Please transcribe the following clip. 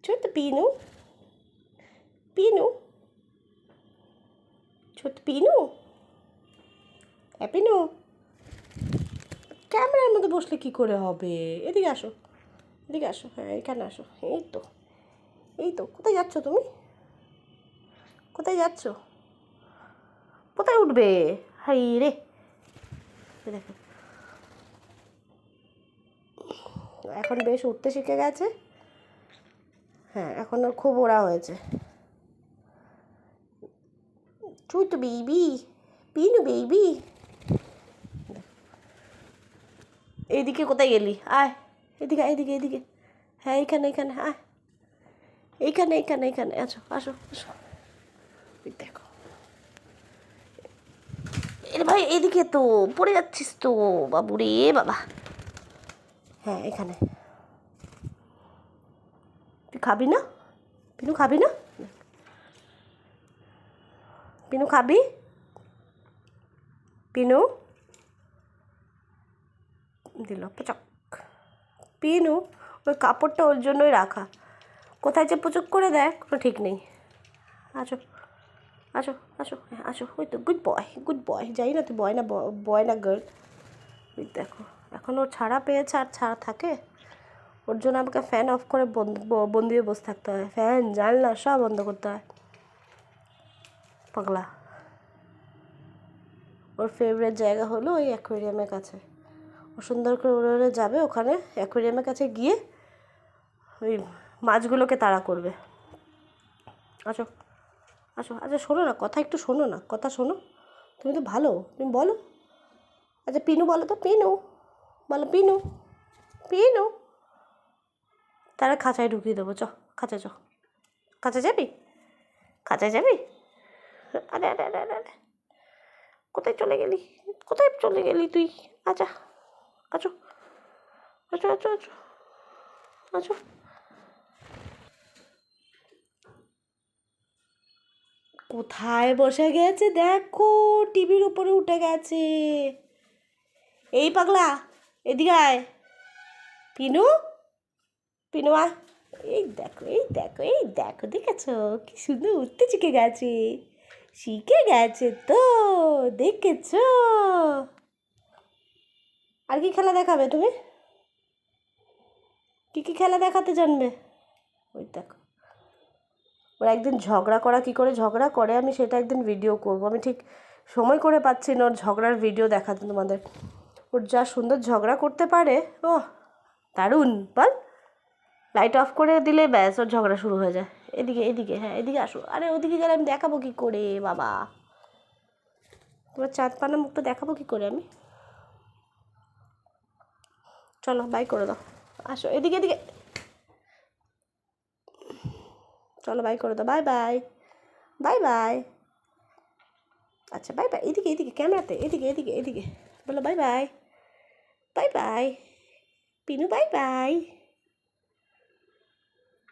ছোট্ট পিনু, পিনু, ছোট্ট পিনু, পিনু। ক্যামেরার মধ্যে বসলে কি করে হবে? এদিকে আসো, এদিকে আসো, হ্যাঁ এখানে আসো। এই তো, এই তো। কোথায় যাচ্ছ তুমি? কোথায় যাচ্ছ? কোথায় উঠবে? হাই রে, দেখো এখন বেশ উঠতে শিখে গেছে। হ্যাঁ, এখন ওর খুব ওড়া হয়েছে। তুই তো বেবি, পিনু বেবি। এইদিকে কোথায় গেলি? আয় এদিকে, এদিকে, এদিকে। হ্যাঁ এইখানে, এইখানে আয়। এইখানে, এইখানে, এইখানে আসো, আসো, আসো। দেখো এর ভাই, এদিকে তো পড়ে যাচ্ছিস তো বাবু রে বাবা। হ্যাঁ এখানে। তুই খাবি না? পিনু খাবি না? পিনু খাবি? পিনু দিল পচক। পিনু, ওই কাপড়টা ওর জন্যই রাখা। কোথায় যে পুচুক করে দেয় কোনো ঠিক নেই। আসো, আসো, আসো, হ্যাঁ আসো। ওই তো গুড বয়, গুড বয়। যাই না তুই বয় না, বয় না গার্ল। ওই দেখো এখন ওর ছাড়া পেয়েছে আর ছাড়া থাকে। ওর জন্য আমাকে ফ্যান অফ করে বন্দি হয়ে বসে থাকতে হয়। ফ্যান জানলা সব বন্ধ করতে হয়। পাগলা। ওর ফেভারিট জায়গা হলো ওই অ্যাকোয়ারিয়ামের কাছে। ও সুন্দর করে উড়ে উড়ে যাবে ওখানে অ্যাকোয়ারিয়ামের কাছে গিয়ে ওই মাছগুলোকে তাড়া করবে। আসো, আসো। আচ্ছা শোনো না, কথা একটু শোনো না, কথা শোনো। তুমি তো ভালো, তুমি বলো। আচ্ছা পিনু বলো তো, পিনু বলো, পিনু, পিনু। তারা খাঁচায় ঢুকিয়ে দেবো, চ খাঁচা, চ খাঁচা যাবি, খাঁচায় যাবি? আরে আরে আরে আরে আরে, কোথায় চলে গেলি, কোথায় চলে গেলি তুই? আচ্ছা, আছো, আছো, আছো, আছো, আছো। কোথায় বসে গেছে দেখো, টিভির উপরে উঠে গেছে। এই পাগলা, এদিকে আয়। পিনু, পিনু আয়। এই দেখো, এই দেখো, এই দেখো, দেখেছো কি সুন্দর উঠতে শিখে গেছে, শিখে গেছে তো, দেখেছো? আর কি খেলা দেখাবে তুমি? কি কি খেলা দেখাতে জানবে? ওই দেখো, ওরা একদিন ঝগড়া করা, কি করে ঝগড়া করে আমি সেটা একদিন ভিডিও করব। আমি ঠিক সময় করে পাচ্ছি না ওর ঝগড়ার ভিডিও দেখাতে তোমাদের। ওর যা সুন্দর ঝগড়া করতে পারে, ও দারুণ বল। লাইট অফ করে দিলে ব্যাস ওর ঝগড়া শুরু হয়ে যায়। এদিকে, এদিকে, হ্যাঁ এদিকে আসো। আরে ওদিকে গেলে আমি দেখাবো কী করে বাবা? তোমার চাঁদ পানা মুখটা দেখাবো কী করে আমি? চলো বাই করে দাও। আসো এদিকে, এদিকে। চলো বাই করে দাও, বাই বাই, বাই বাই। আচ্ছা বাই বাই, এদিকে, এদিকে ক্যামেরাতে, এদিকে, এদিকে, এদিকে বলো bye bye, bye bye Pinu, bye bye.